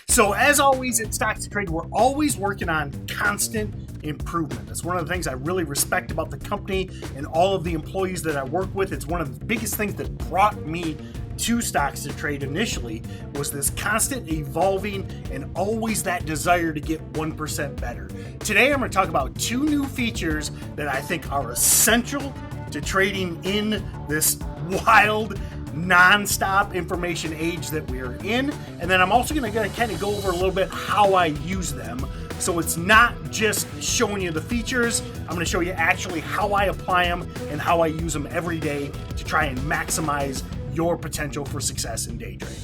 So as always at Stocks to Trade, we're always working on constant improvement. That's one of the things I really respect about the company and all of the employees that I work with. It's one of the biggest things that brought me to Stocks to Trade initially was this constant evolving and always that desire to get 1% better. Today I'm going to talk about two new features that I think are essential to trading in this wild non-stop information age that we're in, and then I'm also going to kind of go over a little bit how I use them. So it's not just showing you the features, I'm going to show you actually how I apply them and how I use them every day to try and maximize your potential for success in day trading.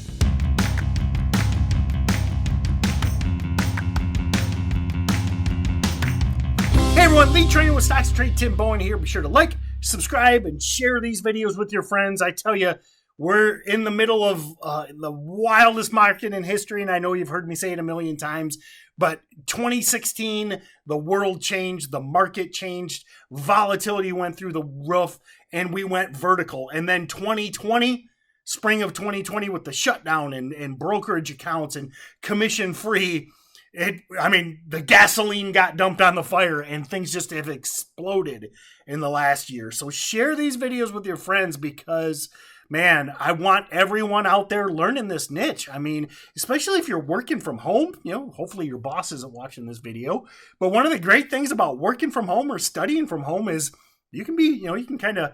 Hey everyone, Lead Trainer with Stocks to Trade, Tim Bowen here. Be sure to like, subscribe, and share these videos with your friends. I tell you, we're in the middle of the wildest market in history, and I know you've heard me say it a million times, but 2016, the world changed, the market changed, volatility went through the roof, and we went vertical. And then 2020, spring of 2020, with the shutdown and brokerage accounts and commission-free, the gasoline got dumped on the fire and things just have exploded in the last year. So share these videos with your friends because, man, I want everyone out there learning this niche. I mean, especially if you're working from home, hopefully your boss isn't watching this video. But one of the great things about working from home or studying from home is you can kind of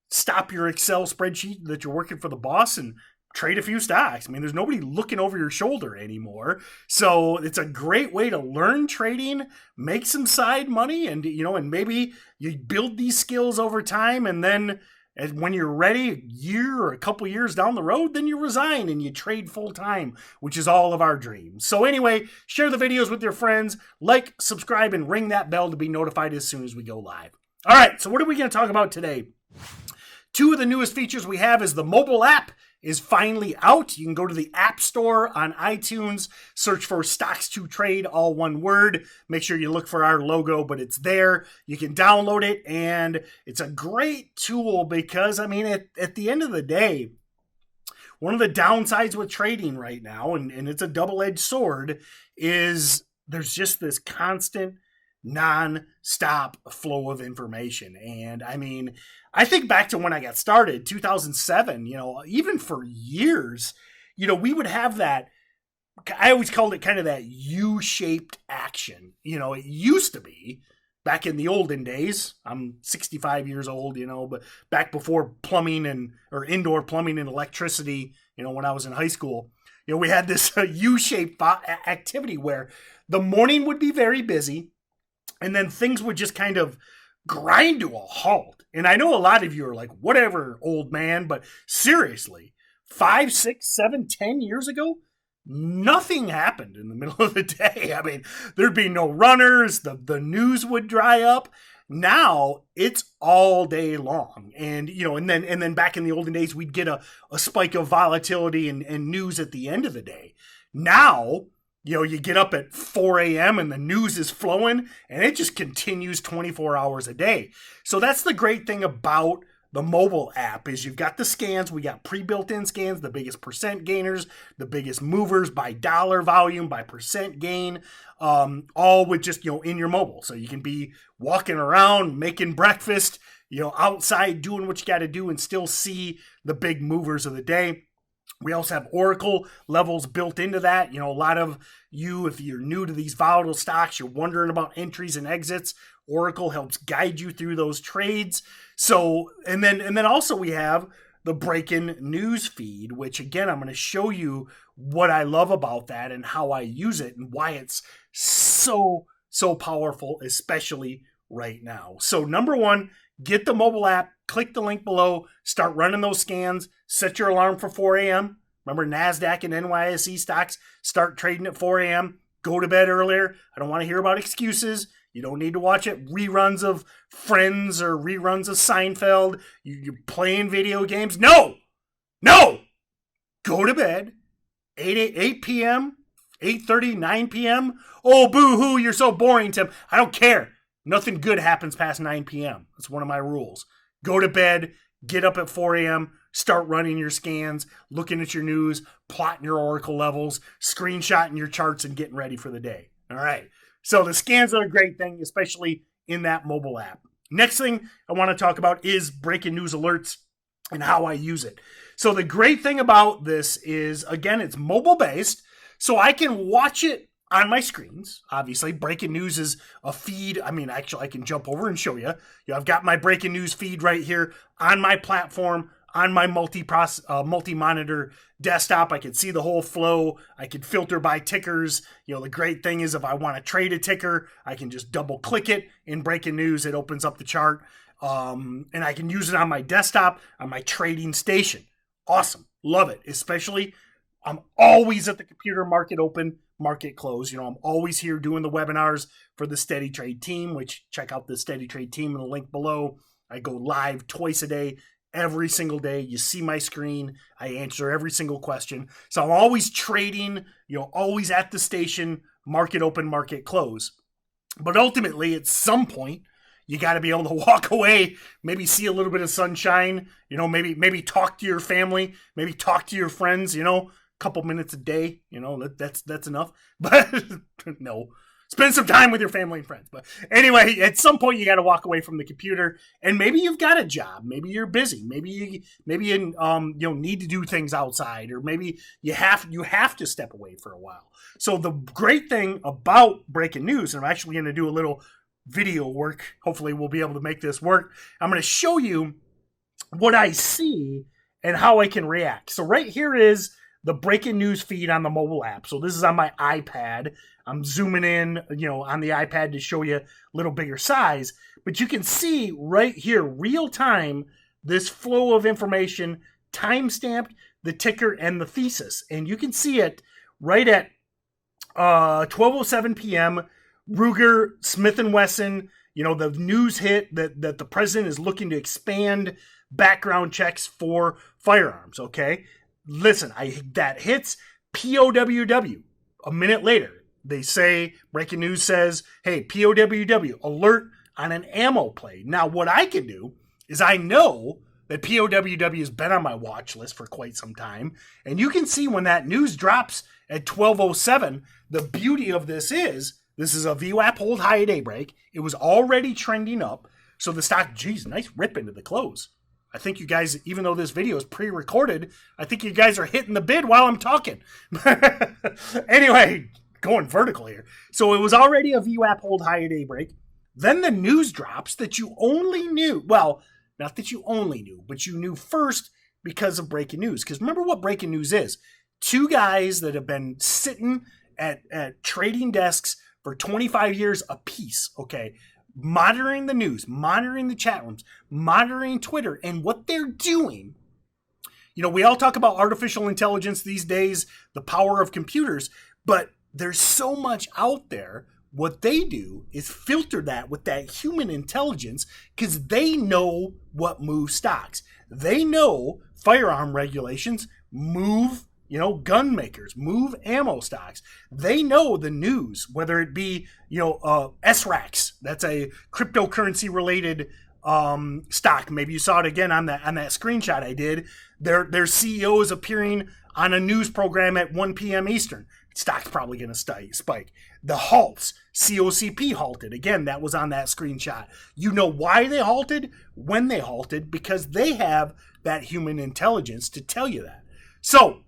stop your Excel spreadsheet that you're working for the boss and trade a few stocks. I mean, there's nobody looking over your shoulder anymore. So it's a great way to learn trading, make some side money, and maybe you build these skills over time, and then when you're ready, a year or a couple years down the road, then you resign and you trade full time, which is all of our dreams. So anyway, share the videos with your friends, like, subscribe, and ring that bell to be notified as soon as we go live. All right, so what are we going to talk about today? Two of the newest features we have is the mobile app is finally out. You can go to the App Store on iTunes, search for Stocks to Trade, all one word. Make sure you look for our logo, but it's there. You can download it, and it's a great tool because, at the end of the day, one of the downsides with trading right now, and it's a double-edged sword, is there's just this constant non-stop flow of information. And I think back to when I got started, 2007, even for years, we would have that, I always called it kind of that U-shaped action. It used to be back in the olden days. I'm 65 years old, but back before plumbing or indoor plumbing and electricity, when I was in high school, we had this U-shaped activity where the morning would be very busy, and then things would just kind of grind to a halt. And I know a lot of you are like, whatever, old man, but seriously, 5, 6, 7, 10 years ago, nothing happened in the middle of the day. There'd be no runners, the news would dry up. Now it's all day long. And, and then back in the olden days, we'd get a spike of volatility and news at the end of the day. Now, you get up at 4 a.m. and the news is flowing and it just continues 24 hours a day. So that's the great thing about the mobile app is you've got the scans. We got pre-built in scans, the biggest percent gainers, the biggest movers by dollar volume, by percent gain, all with just, in your mobile. So you can be walking around, making breakfast, outside doing what you got to do and still see the big movers of the day. We also have Oracle levels built into that. A lot of you, if you're new to these volatile stocks, you're wondering about entries and exits. Oracle helps guide you through those trades. So, and then also we have the break-in news feed, which again, I'm going to show you what I love about that and how I use it and why it's so powerful, especially right now. So number one, get the mobile app, click the link below, start running those scans, set your alarm for 4 a.m. Remember, NASDAQ and NYSE stocks start trading at 4 a.m. Go to bed earlier. I don't want to hear about excuses. You don't need to watch reruns of Friends or reruns of Seinfeld. You're playing video games. No! Go to bed, 8 p.m., 8:30, 9 p.m. Oh, boo-hoo, you're so boring, Tim. I don't care. Nothing good happens past 9 p.m. That's one of my rules. Go to bed, get up at 4 a.m., start running your scans, looking at your news, plotting your Oracle levels, screenshotting your charts, and getting ready for the day. All right. So the scans are a great thing, especially in that mobile app. Next thing I want to talk about is breaking news alerts and how I use it. So the great thing about this is, again, it's mobile based, so I can watch it on my screens. Obviously, breaking news is a feed. I mean, actually, I can jump over and show you. I've got my breaking news feed right here on my platform, on my multi-monitor desktop. I can see the whole flow. I can filter by tickers. The great thing is if I want to trade a ticker, I can just double click it in breaking news. It opens up the chart. And I can use it on my desktop, on my trading station. Awesome. Love it. Especially, I'm always at the computer, market open, market close. I'm always here doing the webinars for the Steady Trade team, which check out the Steady Trade team in the link below. I go live twice a day, every single day. You see my screen. I answer every single question. So I'm always trading, always at the station, market open, market close. But ultimately, at some point, you got to be able to walk away, maybe see a little bit of sunshine, maybe talk to your family, maybe talk to your friends, a couple minutes a day, that's enough. But no, spend some time with your family and friends. But anyway, at some point you got to walk away from the computer, and maybe you've got a job, maybe you're busy, maybe you need to do things outside, or maybe you have to step away for a while. So the great thing about breaking news, and I'm actually going to do a little video work. Hopefully we'll be able to make this work. I'm going to show you what I see and how I can react. So right here is the breaking news feed on the mobile app. So this is on my iPad. I'm zooming in, on the iPad to show you a little bigger size, but you can see right here, real time, this flow of information, time-stamped, the ticker and the thesis. And you can see it right at 12:07 p.m. Ruger, Smith & Wesson, the news hit that the president is looking to expand background checks for firearms, okay? Listen, that hits POWW. A minute later, they say, breaking news says, hey, POWW, alert on an ammo play. Now, what I can do is I know that POWW has been on my watch list for quite some time, and you can see when that news drops at 12:07, the beauty of this is a VWAP hold high at daybreak. It was already trending up. So the stock, geez, nice rip into the close. I think you guys, even though this video is pre-recorded, I think you guys are hitting the bid while I'm talking. Anyway, going vertical here. So it was already a VWAP hold high at daybreak. Then the news drops that you only knew. Well, not that you only knew, but you knew first because of breaking news. Because remember what breaking news is. Two guys that have been sitting at trading desks for 25 years apiece, okay, monitoring the news, monitoring the chat rooms, monitoring Twitter, and what they're doing. We all talk about artificial intelligence these days, the power of computers, but there's so much out there. What they do is filter that with that human intelligence because they know what moves stocks. They know firearm regulations move gun makers, move ammo stocks. They know the news, whether it be, SRAX, that's a cryptocurrency related stock. Maybe you saw it again on that screenshot I did. Their CEO is appearing on a news program at 1 p.m. Eastern. Stock's probably going to spike. The halts, COCP halted. Again, that was on that screenshot. You know why they halted, when they halted, because they have that human intelligence to tell you that. So,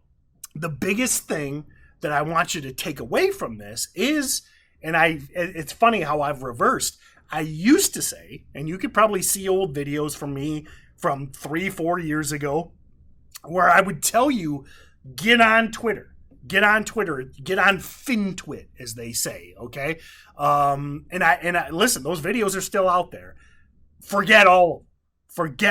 the biggest thing that I want you to take away from this is, and it's funny how I've reversed. I used to say, and you could probably see old videos from me from 3-4 years ago, where I would tell you, get on Twitter, get on FinTwit, as they say, okay? And I listen, those videos are still out there. Forget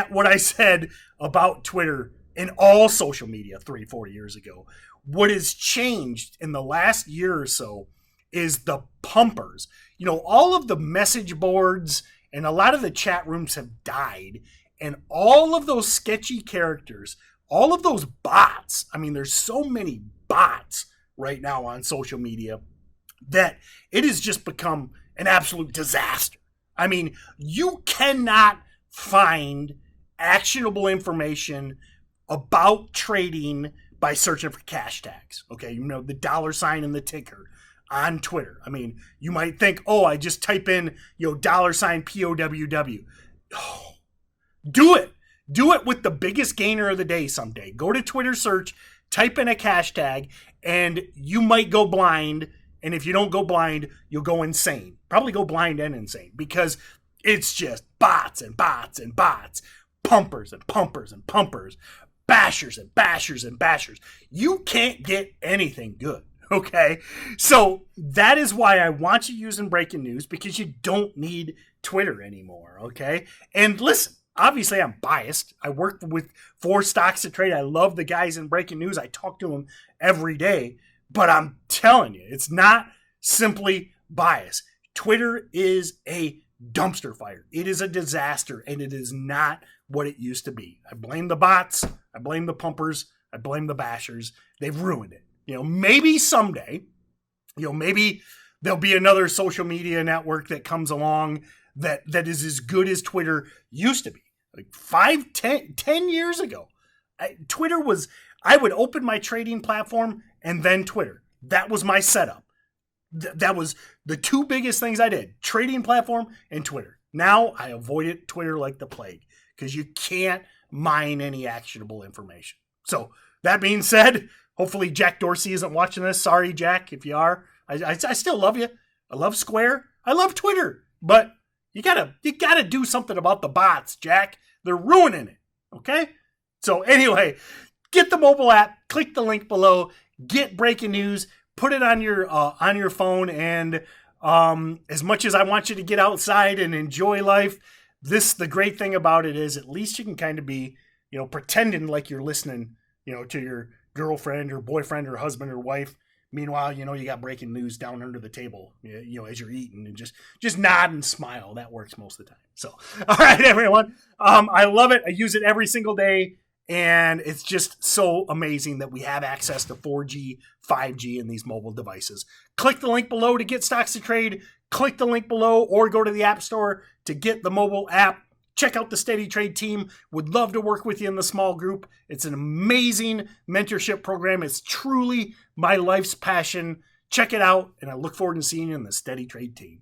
what I said about Twitter in all social media 3-4 years ago. What has changed in the last year or so is the pumpers. All of the message boards and a lot of the chat rooms have died, and all of those sketchy characters, all of those bots, there's so many bots right now on social media that it has just become an absolute disaster. You cannot find actionable information about trading by searching for cash tags. Okay, you know, the $ and the ticker on Twitter. I mean, you might think, oh, I just type in, you know, $POWW. Oh, do it. Do it with the biggest gainer of the day someday. Go to Twitter search, type in a cash tag, and you might go blind. And if you don't go blind, you'll go insane. Probably go blind and insane, because it's just bots and bots and bots, pumpers and pumpers and pumpers, bashers and bashers and bashers. You can't get anything good. Okay, so that is why I want you using breaking news, because you don't need Twitter anymore. Okay, and listen, obviously I'm biased. I work for Stocks to Trade. I love the guys in breaking news. I talk to them every day, but I'm telling you, it's not simply bias. Twitter is a dumpster fire. It is a disaster, and it is not what it used to be. I blame the bots. I blame the pumpers. I blame the bashers. They've ruined it. You know, maybe someday, you know, maybe there'll be another social media network that comes along that is as good as Twitter used to be. Like 10 years ago, Twitter was, I would open my trading platform and then Twitter. That was my setup. That was the two biggest things I did, trading platform and Twitter. Now I avoided Twitter like the plague, because you can't mine any actionable information. So that being said, hopefully Jack Dorsey isn't watching this. Sorry, Jack, if you are. I still love you. I love Square. I love Twitter. But you gotta do something about the bots, Jack. They're ruining it. Okay? So anyway, get the mobile app. Click the link below. Get breaking news. Put it on your phone. And as much as I want you to get outside and enjoy life, the great thing about it is at least you can kind of be, you know, pretending like you're listening, you know, to your girlfriend or boyfriend or husband or wife. Meanwhile, you know, you got breaking news down under the table, you know, as you're eating, and just nod and smile. That works most of the time. So, all right, everyone. I love it. I use it every single day, and it's just so amazing that we have access to 4G, 5G in these mobile devices. Click the link below to get Stocks to Trade. Click the link below or go to the App Store to get the mobile app. Check out the Steady Trade team. Would love to work with you in the small group. It's an amazing mentorship program. It's truly my life's passion. Check it out, and I look forward to seeing you in the Steady Trade team.